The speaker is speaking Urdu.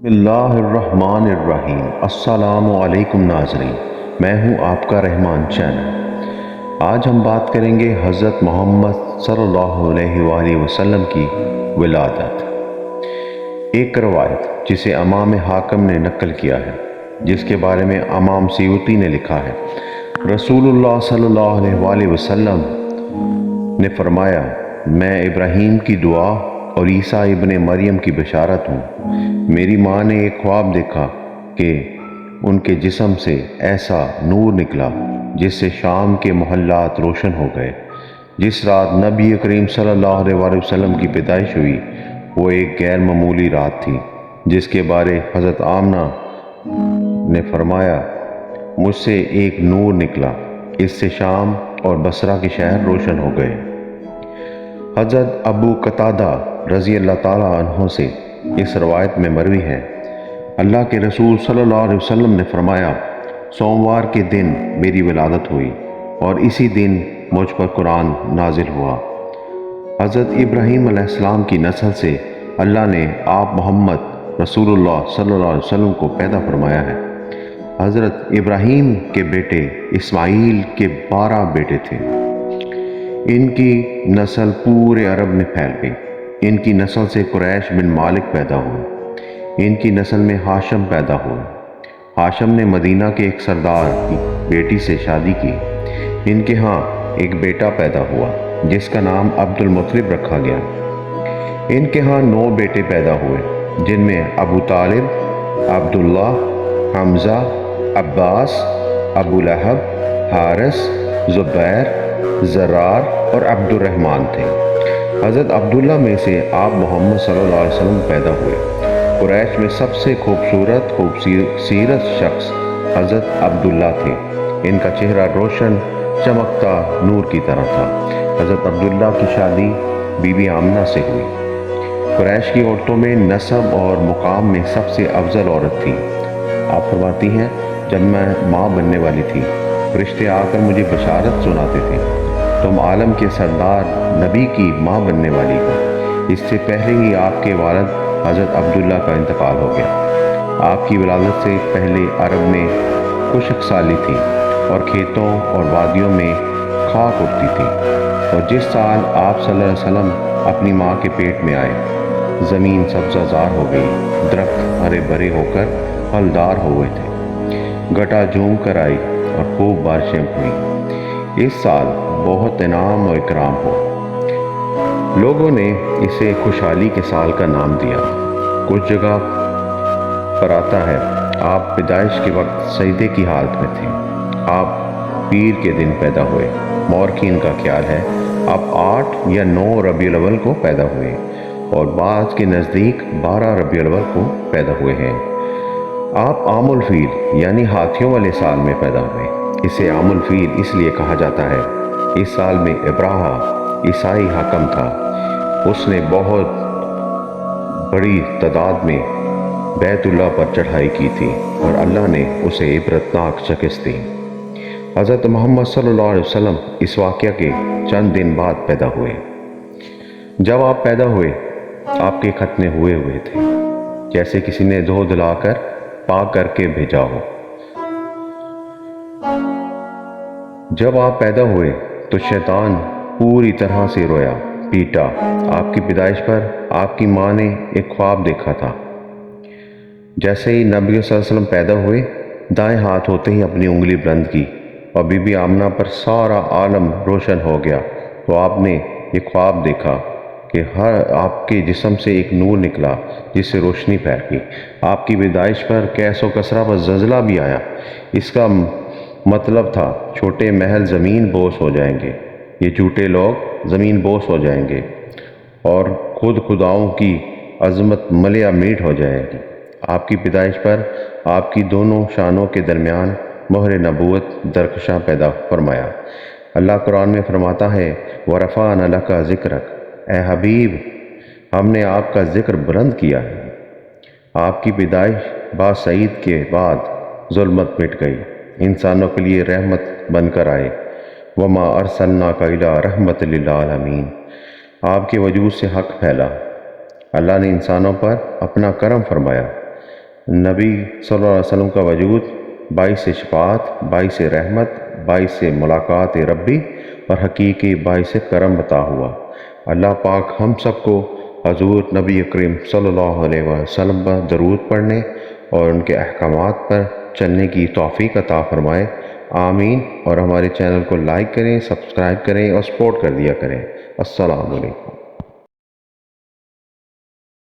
بسم اللہ الرحمن الرحیم۔ السلام علیکم ناظرین، میں ہوں آپ کا رحمان چینل۔ آج ہم بات کریں گے حضرت محمد صلی اللہ علیہ وآلہ وسلم کی ولادت۔ ایک روایت جسے امام حاکم نے نقل کیا ہے، جس کے بارے میں امام سیوطی نے لکھا ہے، رسول اللہ صلی اللہ علیہ وآلہ وسلم نے فرمایا، میں ابراہیم کی دعا اور عیسیٰ ابن مریم کی بشارت ہوں۔ میری ماں نے ایک خواب دیکھا کہ ان کے جسم سے ایسا نور نکلا جس سے شام کے محلات روشن ہو گئے۔ جس رات نبی کریم صلی اللہ علیہ وآلہ وسلم کی پیدائش ہوئی، وہ ایک غیر معمولی رات تھی، جس کے بارے حضرت آمنہ نے فرمایا، مجھ سے ایک نور نکلا، اس سے شام اور بصرہ کے شہر روشن ہو گئے۔ حضرت ابو قتادہ رضی اللہ تعالیٰ عنہ سے اس روایت میں مروی ہے، اللہ کے رسول صلی اللہ علیہ وسلم نے فرمایا، سوموار کے دن میری ولادت ہوئی اور اسی دن مجھ پر قرآن نازل ہوا۔ حضرت ابراہیم علیہ السلام کی نسل سے اللہ نے آپ محمد رسول اللہ صلی اللہ علیہ وسلم کو پیدا فرمایا ہے۔ حضرت ابراہیم کے بیٹے اسماعیل کے 12 بیٹے تھے۔ ان کی نسل پورے عرب میں پھیل گئی۔ ان کی نسل سے قریش بن مالک پیدا ہوئے۔ ان کی نسل میں ہاشم پیدا ہوئے۔ ہاشم نے مدینہ کے ایک سردار کی بیٹی سے شادی کی۔ ان کے ہاں ایک بیٹا پیدا ہوا جس کا نام عبد المطلب رکھا گیا۔ ان کے ہاں 9 بیٹے پیدا ہوئے، جن میں ابو طالب، عبداللہ، حمزہ، عباس، ابو لہب، حارث، زبیر، زرار اور عبد الرحمن تھے۔ حضرت عبداللہ میں سے آپ محمد صلی اللہ علیہ وسلم پیدا ہوئے۔ قریش میں سب سے خوبصورت شخص حضرت عبداللہ تھے۔ ان کا چہرہ روشن چمکتا نور کی طرح تھا۔ حضرت عبداللہ کی شادی بی بی آمنہ سے ہوئی۔ قریش کی عورتوں میں نسب اور مقام میں سب سے افضل عورت تھی۔ آپ فرماتی ہیں، جب میں ماں بننے والی تھی، فرشتے آ کر مجھے بشارت سناتے تھے، تم عالم کے سردار نبی کی ماں بننے والی ہو۔ اس سے پہلے ہی آپ کے والد حضرت عبداللہ کا انتقال ہو گیا۔ آپ کی ولادت سے پہلے عرب میں خشک سالی تھی اور کھیتوں اور وادیوں میں خاک اڑتی تھی، اور جس سال آپ صلی اللہ علیہ وسلم اپنی ماں کے پیٹ میں آئے، زمین سبزہ زار ہو گئی، درخت ہرے بھرے ہو کر پھلدار ہوئے تھے، گٹا جھوم کر آئی اور خوب بارشیں ہوئیں۔ اس سال بہت انعام و اکرام ہو۔ لوگوں نے اسے خوشحالی کے سال کا نام دیا۔ کچھ جگہ پر آتا ہے، آپ پیدائش کے وقت سجدے کی حالت میں تھے۔ آپ پیر کے دن پیدا ہوئے۔ مورخین کا خیال ہے آپ 8 یا 9 ربیع الاول کو پیدا ہوئے، اور بعض کے نزدیک 12 ربیع الاول کو پیدا ہوئے ہیں۔ آپ عام الفیل یعنی ہاتھیوں والے سال میں پیدا ہوئے۔ اسے عام الفیل اس لیے کہا جاتا ہے، اس سال میں ابراہہ عیسائی حاکم تھا۔ اس نے بہت بڑی تعداد میں بیت اللہ پر چڑھائی کی تھی اور اللہ نے اسے عبرتناک شکست دی۔ حضرت محمد صلی اللہ علیہ وسلم اس واقعہ کے چند دن بعد پیدا ہوئے۔ جب آپ پیدا ہوئے، آپ کے ختنے ہوئے تھے، جیسے کسی نے دھو دھلا کر پاک کر کے بھیجا ہو۔ جب آپ پیدا ہوئے تو شیطان پوری طرح سے رویا پیٹا۔ آپ کی پیدائش پر آپ کی ماں نے ایک خواب دیکھا تھا۔ جیسے ہی نبی صلی اللہ علیہ وسلم پیدا ہوئے، دائیں ہاتھ ہوتے ہی اپنی انگلی بلند کی اور بی بی آمنہ پر سارا عالم روشن ہو گیا۔ تو آپ نے یہ خواب دیکھا کہ آپ کے جسم سے ایک نور نکلا جس سے روشنی پھیل گئی۔ آپ کی پیدائش پر کیس و کسرہ پر زلزلہ بھی آیا۔ اس کا مطلب تھا چھوٹے محل زمین بوس ہو جائیں گے، یہ جھوٹے لوگ زمین بوس ہو جائیں گے، اور خداؤں کی عظمت ملیہ میٹ ہو جائے گی۔ آپ کی پیدائش پر آپ کی دونوں شانوں کے درمیان مہر نبوت درخشاں پیدا فرمایا۔ اللہ قرآن میں فرماتا ہے، وَرَفَعْنَا لَكَ ذِكْرَكَ، اے حبیب، ہم نے آپ کا ذکر بلند کیا ہے۔ آپ کی پیدائش باسعید کے بعد ظلمت مٹ گئی، انسانوں کے لیے رحمت بن کر آئے۔ وَمَا أَرْسَلْنَاكَ إِلَّا رَحْمَةً لِلْعَالَمِينَ، آپ کے وجود سے حق پھیلا۔ اللہ نے انسانوں پر اپنا کرم فرمایا۔ نبی صلی اللہ علیہ وسلم کا وجود باعث شفاعت، باعث رحمت، باعث ملاقات ربی اور حقیقی باعث کرم عطا ہوا۔ اللہ پاک ہم سب کو حضور نبی کریم صلی اللہ علیہ وسلم پر درود پڑھنے اور ان کے احکامات پر چلنے کی توفیق عطا فرمائے، آمین۔ اور ہمارے چینل کو لائک کریں، سبسکرائب کریں اور سپورٹ کر دیا کریں۔ السلام علیکم۔